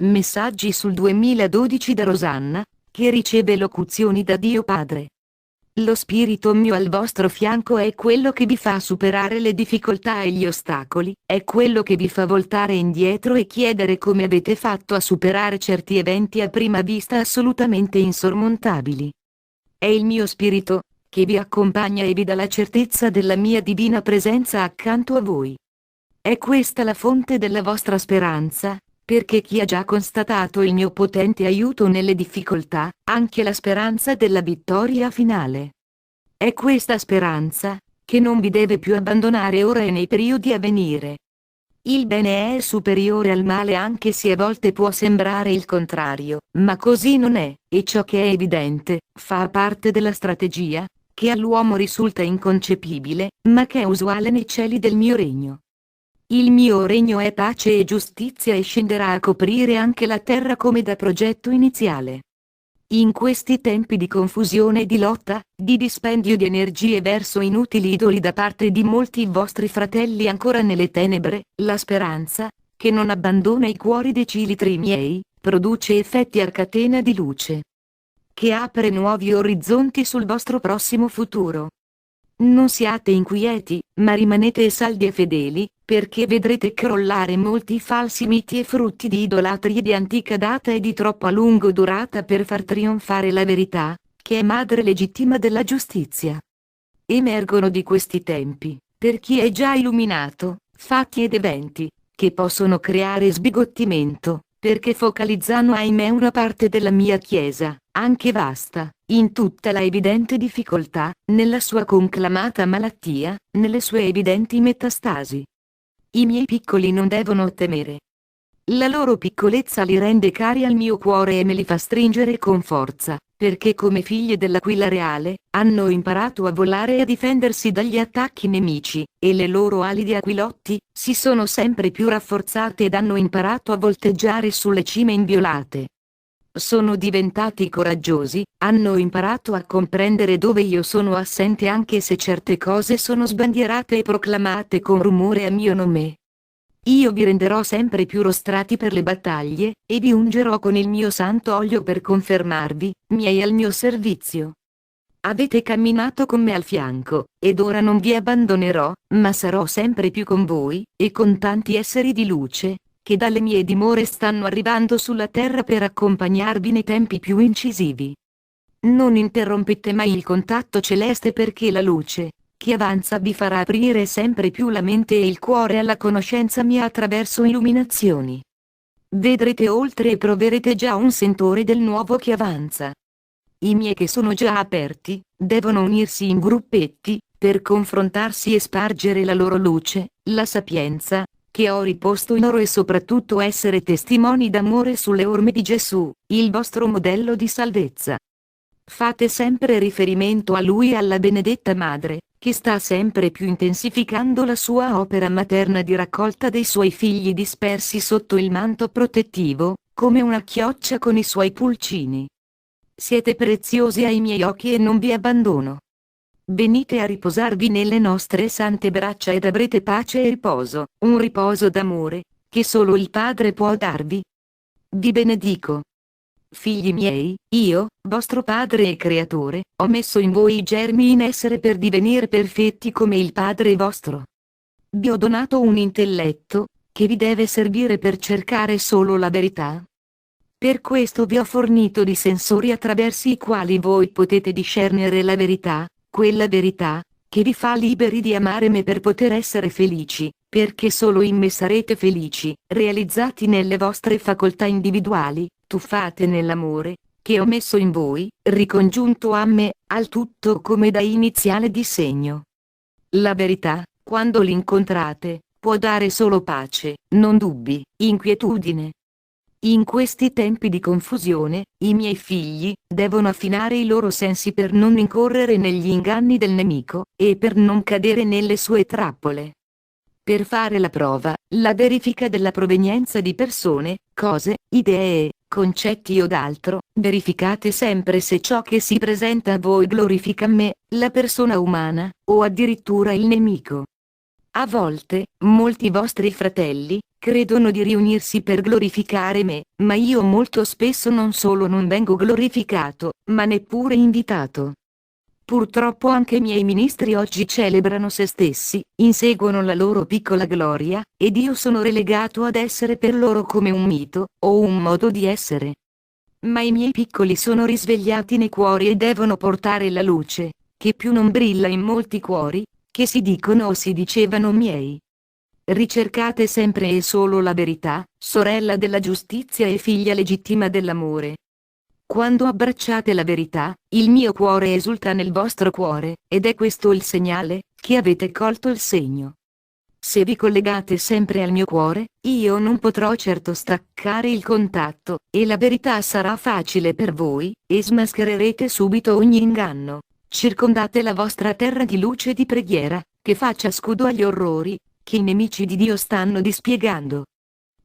Messaggi sul 2012 da Rosanna, che riceve locuzioni da Dio Padre. Lo Spirito mio al vostro fianco è quello che vi fa superare le difficoltà e gli ostacoli, è quello che vi fa voltare indietro e chiedere come avete fatto a superare certi eventi a prima vista assolutamente insormontabili. È il mio Spirito, che vi accompagna e vi dà la certezza della mia divina presenza accanto a voi. È questa la fonte della vostra speranza, perché chi ha già constatato il mio potente aiuto nelle difficoltà, ha anche la speranza della vittoria finale. È questa speranza, che non vi deve più abbandonare ora e nei periodi a venire. Il bene è superiore al male anche se a volte può sembrare il contrario, ma così non è, e ciò che è evidente, fa parte della strategia, che all'uomo risulta inconcepibile, ma che è usuale nei cieli del mio regno. Il mio regno è pace e giustizia e scenderà a coprire anche la terra come da progetto iniziale. In questi tempi di confusione e di lotta, di dispendio di energie verso inutili idoli da parte di molti vostri fratelli ancora nelle tenebre, la speranza, che non abbandona i cuori dei cilitri miei, produce effetti a catena di luce, che apre nuovi orizzonti sul vostro prossimo futuro. Non siate inquieti, ma rimanete saldi e fedeli, perché vedrete crollare molti falsi miti e frutti di idolatria di antica data e di troppo a lungo durata per far trionfare la verità, che è madre legittima della giustizia. Emergono di questi tempi, per chi è già illuminato, fatti ed eventi, che possono creare sbigottimento, perché focalizzano ahimè una parte della mia Chiesa, anche vasta, in tutta la evidente difficoltà, nella sua conclamata malattia, nelle sue evidenti metastasi. I miei piccoli non devono temere. La loro piccolezza li rende cari al mio cuore e me li fa stringere con forza, perché come figlie dell'aquila reale, hanno imparato a volare e a difendersi dagli attacchi nemici, e le loro ali di aquilotti, si sono sempre più rafforzate ed hanno imparato a volteggiare sulle cime inviolate. Sono diventati coraggiosi, hanno imparato a comprendere dove io sono assente anche se certe cose sono sbandierate e proclamate con rumore a mio nome. Io vi renderò sempre più rostrati per le battaglie, e vi ungerò con il mio santo olio per confermarvi, miei al mio servizio. Avete camminato con me al fianco, ed ora non vi abbandonerò, ma sarò sempre più con voi, e con tanti esseri di luce, che dalle mie dimore stanno arrivando sulla terra per accompagnarvi nei tempi più incisivi. Non interrompete mai il contatto celeste perché la luce, che avanza vi farà aprire sempre più la mente e il cuore alla conoscenza mia attraverso illuminazioni. Vedrete oltre e proverete già un sentore del nuovo che avanza. I miei che sono già aperti, devono unirsi in gruppetti, per confrontarsi e spargere la loro luce, la sapienza, che ho riposto in oro e soprattutto essere testimoni d'amore sulle orme di Gesù, il vostro modello di salvezza. Fate sempre riferimento a Lui e alla benedetta Madre, che sta sempre più intensificando la sua opera materna di raccolta dei suoi figli dispersi sotto il manto protettivo, come una chioccia con i suoi pulcini. Siete preziosi ai miei occhi e non vi abbandono. Venite a riposarvi nelle nostre sante braccia ed avrete pace e riposo, un riposo d'amore, che solo il Padre può darvi. Vi benedico. Figli miei, io, vostro Padre e Creatore, ho messo in voi i germi in essere per divenire perfetti come il Padre vostro. Vi ho donato un intelletto, che vi deve servire per cercare solo la verità. Per questo vi ho fornito di sensori attraverso i quali voi potete discernere la verità, quella verità, che vi fa liberi di amare me per poter essere felici, perché solo in me sarete felici, realizzati nelle vostre facoltà individuali, tuffate nell'amore, che ho messo in voi, ricongiunto a me, al tutto come da iniziale disegno. La verità, quando l'incontrate, può dare solo pace, non dubbi, inquietudine. In questi tempi di confusione, i miei figli devono affinare i loro sensi per non incorrere negli inganni del nemico, e per non cadere nelle sue trappole. Per fare la prova, la verifica della provenienza di persone, cose, idee, concetti o d'altro, verificate sempre se ciò che si presenta a voi glorifica me, la persona umana, o addirittura il nemico. A volte, molti vostri fratelli credono di riunirsi per glorificare me, ma io molto spesso non solo non vengo glorificato, ma neppure invitato. Purtroppo anche i miei ministri oggi celebrano se stessi, inseguono la loro piccola gloria, ed io sono relegato ad essere per loro come un mito, o un modo di essere. Ma i miei piccoli sono risvegliati nei cuori e devono portare la luce, che più non brilla in molti cuori, che si dicono o si dicevano miei. Ricercate sempre e solo la verità, sorella della giustizia e figlia legittima dell'amore. Quando abbracciate la verità, il mio cuore esulta nel vostro cuore, ed è questo il segnale, che avete colto il segno. Se vi collegate sempre al mio cuore, io non potrò certo staccare il contatto, e la verità sarà facile per voi, e smaschererete subito ogni inganno. Circondate la vostra terra di luce e di preghiera, che faccia scudo agli orrori, che i nemici di Dio stanno dispiegando.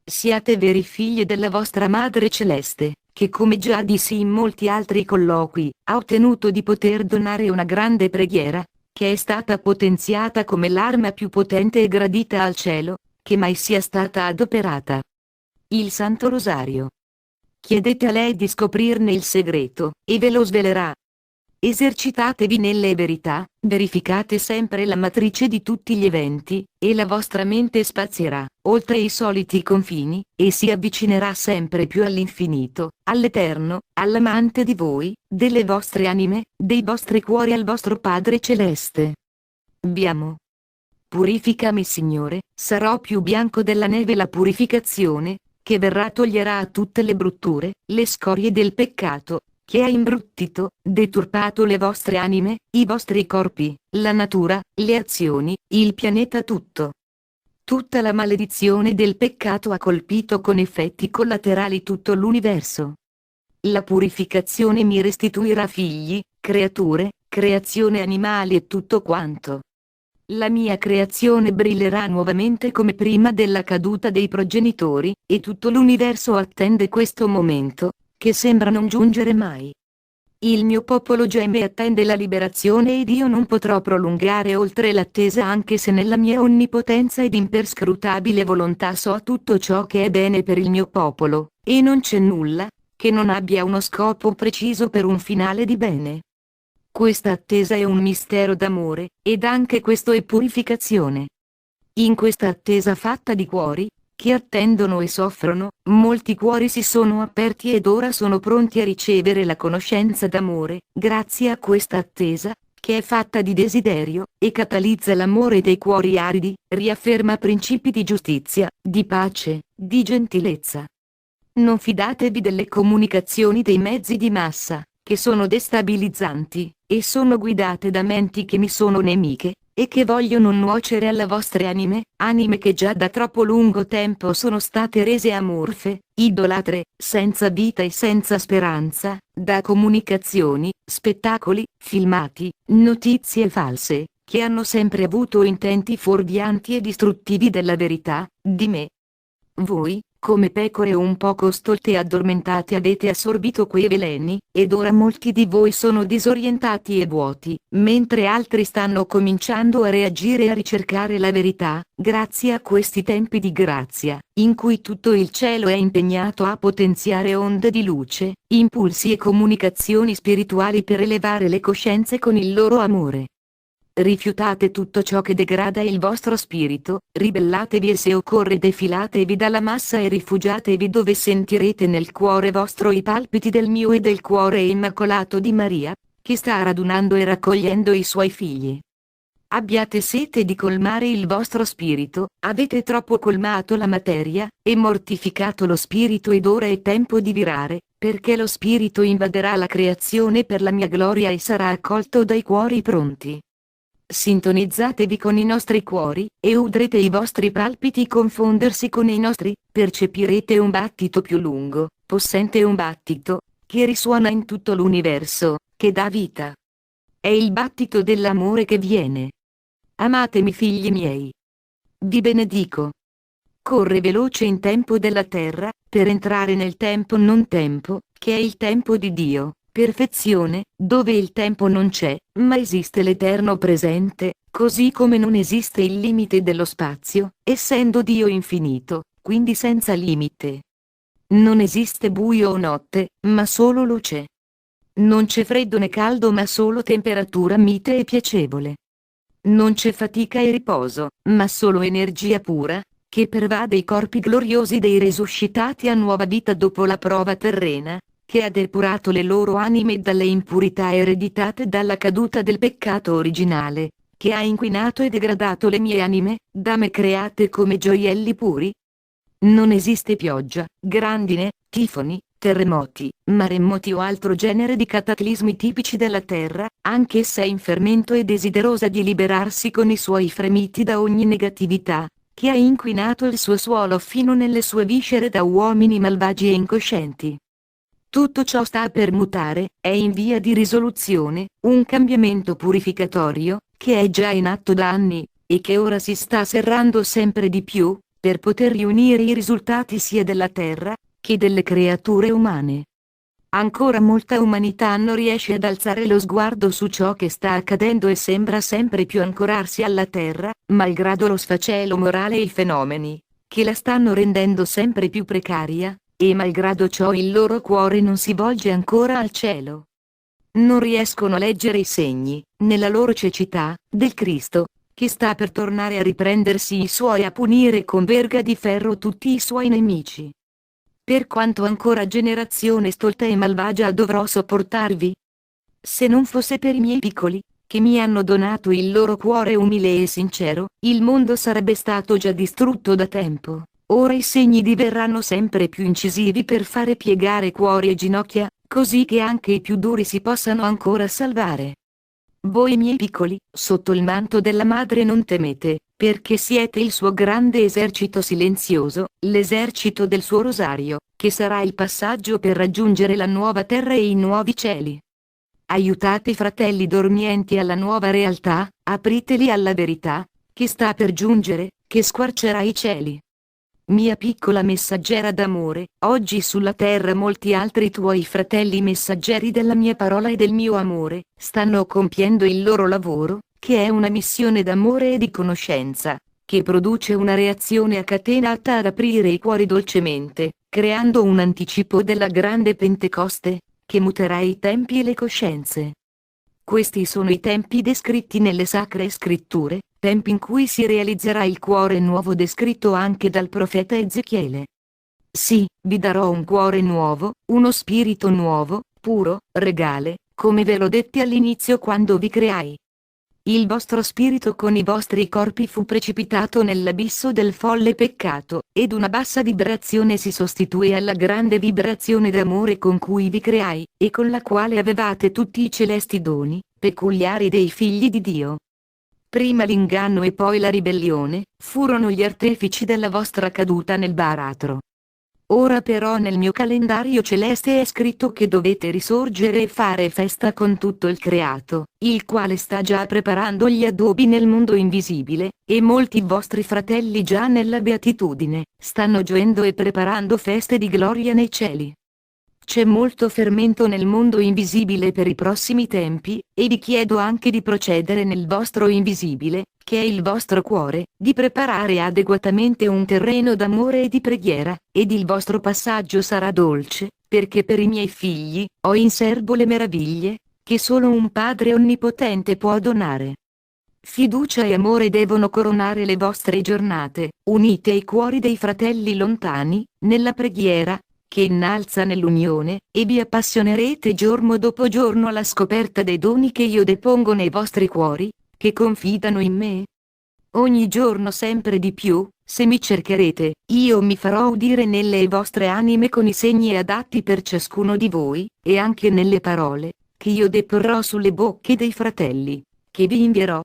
Siate veri figli della vostra Madre Celeste, che come già dissi in molti altri colloqui, ha ottenuto di poter donare una grande preghiera, che è stata potenziata come l'arma più potente e gradita al cielo, che mai sia stata adoperata. Il Santo Rosario. Chiedete a lei di scoprirne il segreto, e ve lo svelerà. Esercitatevi nelle verità, verificate sempre la matrice di tutti gli eventi, e la vostra mente spazierà, oltre i soliti confini, e si avvicinerà sempre più all'infinito, all'eterno, all'amante di voi, delle vostre anime, dei vostri cuori al vostro Padre Celeste. Vi amo. Purificami Signore, sarò più bianco della neve. La purificazione, che verrà toglierà tutte le brutture, le scorie del peccato, che ha imbruttito, deturpato le vostre anime, i vostri corpi, la natura, le azioni, il pianeta tutto. Tutta la maledizione del peccato ha colpito con effetti collaterali tutto l'universo. La purificazione mi restituirà figli, creature, creazione animale e tutto quanto. La mia creazione brillerà nuovamente come prima della caduta dei progenitori, e tutto l'universo attende questo momento, che sembra non giungere mai. Il mio popolo geme e attende la liberazione ed io non potrò prolungare oltre l'attesa, anche se nella mia onnipotenza ed imperscrutabile volontà so tutto ciò che è bene per il mio popolo, e non c'è nulla che non abbia uno scopo preciso per un finale di bene. Questa attesa è un mistero d'amore, ed anche questo è purificazione. In questa attesa fatta di cuori, che attendono e soffrono, molti cuori si sono aperti ed ora sono pronti a ricevere la conoscenza d'amore, grazie a questa attesa, che è fatta di desiderio, e catalizza l'amore dei cuori aridi, riafferma principi di giustizia, di pace, di gentilezza. Non fidatevi delle comunicazioni dei mezzi di massa, che sono destabilizzanti, e sono guidate da menti che mi sono nemiche, e che vogliono nuocere alle vostre anime, anime che già da troppo lungo tempo sono state rese amorfe, idolatre, senza vita e senza speranza, da comunicazioni, spettacoli, filmati, notizie false, che hanno sempre avuto intenti fuorvianti e distruttivi della verità, di me. Voi, come pecore un poco stolte e addormentate, avete assorbito quei veleni, ed ora molti di voi sono disorientati e vuoti, mentre altri stanno cominciando a reagire e a ricercare la verità, grazie a questi tempi di grazia, in cui tutto il cielo è impegnato a potenziare onde di luce, impulsi e comunicazioni spirituali per elevare le coscienze con il loro amore. Rifiutate tutto ciò che degrada il vostro spirito, ribellatevi e se occorre defilatevi dalla massa e rifugiatevi dove sentirete nel cuore vostro i palpiti del mio e del cuore immacolato di Maria, che sta radunando e raccogliendo i suoi figli. Abbiate sete di colmare il vostro spirito, avete troppo colmato la materia, e mortificato lo spirito ed ora è tempo di virare, perché lo spirito invaderà la creazione per la mia gloria e sarà accolto dai cuori pronti. Sintonizzatevi con i nostri cuori, e udrete i vostri palpiti confondersi con i nostri, percepirete un battito più lungo, possente, un battito, che risuona in tutto l'universo, che dà vita. È il battito dell'amore che viene. Amatemi figli miei. Vi benedico. Corre veloce in tempo della terra, per entrare nel tempo non tempo, che è il tempo di Dio, perfezione, dove il tempo non c'è, ma esiste l'eterno presente, così come non esiste il limite dello spazio, essendo Dio infinito, quindi senza limite. Non esiste buio o notte, ma solo luce. Non c'è freddo né caldo ma solo temperatura mite e piacevole. Non c'è fatica e riposo, ma solo energia pura, che pervade i corpi gloriosi dei risuscitati a nuova vita dopo la prova terrena, che ha depurato le loro anime dalle impurità ereditate dalla caduta del peccato originale, che ha inquinato e degradato le mie anime, da me create come gioielli puri. Non esiste pioggia, grandine, tifoni, terremoti, maremoti o altro genere di cataclismi tipici della Terra, anche se è in fermento e desiderosa di liberarsi con i suoi fremiti da ogni negatività, che ha inquinato il suo suolo fino nelle sue viscere da uomini malvagi e incoscienti. Tutto ciò sta per mutare, è in via di risoluzione, un cambiamento purificatorio, che è già in atto da anni, e che ora si sta serrando sempre di più, per poter riunire i risultati sia della Terra, che delle creature umane. Ancora molta umanità non riesce ad alzare lo sguardo su ciò che sta accadendo e sembra sempre più ancorarsi alla Terra, malgrado lo sfacelo morale e i fenomeni, che la stanno rendendo sempre più precaria, e malgrado ciò il loro cuore non si volge ancora al cielo. Non riescono a leggere i segni, nella loro cecità, del Cristo, che sta per tornare a riprendersi i suoi e a punire con verga di ferro tutti i suoi nemici. Per quanto ancora generazione stolta e malvagia dovrò sopportarvi? Se non fosse per i miei piccoli, che mi hanno donato il loro cuore umile e sincero, il mondo sarebbe stato già distrutto da tempo. Ora i segni diverranno sempre più incisivi per fare piegare cuori e ginocchia, così che anche i più duri si possano ancora salvare. Voi miei piccoli, sotto il manto della madre non temete, perché siete il suo grande esercito silenzioso, l'esercito del suo rosario, che sarà il passaggio per raggiungere la nuova terra e i nuovi cieli. Aiutate i fratelli dormienti alla nuova realtà, apriteli alla verità, che sta per giungere, che squarcerà i cieli. Mia piccola messaggera d'amore, oggi sulla terra molti altri tuoi fratelli messaggeri della mia parola e del mio amore, stanno compiendo il loro lavoro, che è una missione d'amore e di conoscenza, che produce una reazione a catena atta ad aprire i cuori dolcemente, creando un anticipo della grande Pentecoste, che muterà i tempi e le coscienze. Questi sono i tempi descritti nelle sacre scritture, tempi in cui si realizzerà il cuore nuovo descritto anche dal profeta Ezechiele. Sì, vi darò un cuore nuovo, uno spirito nuovo, puro, regale, come ve l'ho detto all'inizio quando vi creai. Il vostro spirito con i vostri corpi fu precipitato nell'abisso del folle peccato, ed una bassa vibrazione si sostituì alla grande vibrazione d'amore con cui vi creai, e con la quale avevate tutti i celesti doni, peculiari dei figli di Dio. Prima l'inganno e poi la ribellione, furono gli artefici della vostra caduta nel baratro. Ora però nel mio calendario celeste è scritto che dovete risorgere e fare festa con tutto il creato, il quale sta già preparando gli adobi nel mondo invisibile, e molti vostri fratelli già nella beatitudine, stanno gioendo e preparando feste di gloria nei cieli. C'è molto fermento nel mondo invisibile per i prossimi tempi, e vi chiedo anche di procedere nel vostro invisibile, che è il vostro cuore, di preparare adeguatamente un terreno d'amore e di preghiera, ed il vostro passaggio sarà dolce, perché per i miei figli, ho in serbo le meraviglie, che solo un Padre onnipotente può donare. Fiducia e amore devono coronare le vostre giornate, unite ai cuori dei fratelli lontani, nella preghiera, che innalza nell'unione, e vi appassionerete giorno dopo giorno alla scoperta dei doni che io depongo nei vostri cuori, che confidano in me. Ogni giorno sempre di più, se mi cercherete, io mi farò udire nelle vostre anime con i segni adatti per ciascuno di voi, e anche nelle parole, che io deporrò sulle bocche dei fratelli, che vi invierò.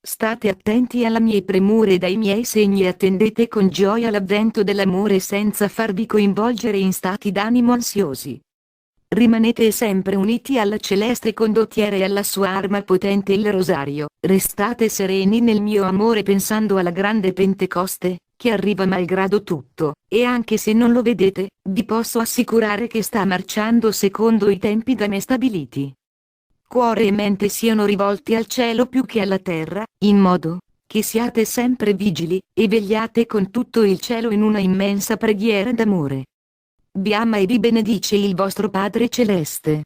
State attenti alle mie premure e dai miei segni e attendete con gioia l'avvento dell'amore senza farvi coinvolgere in stati d'animo ansiosi. Rimanete sempre uniti alla celeste condottiera e alla sua arma potente il rosario, restate sereni nel mio amore pensando alla grande Pentecoste, che arriva malgrado tutto, e anche se non lo vedete, vi posso assicurare che sta marciando secondo i tempi da me stabiliti. Cuore e mente siano rivolti al cielo più che alla terra, in modo che siate sempre vigili, e vegliate con tutto il cielo in una immensa preghiera d'amore. Vi ama e vi benedice il vostro Padre Celeste.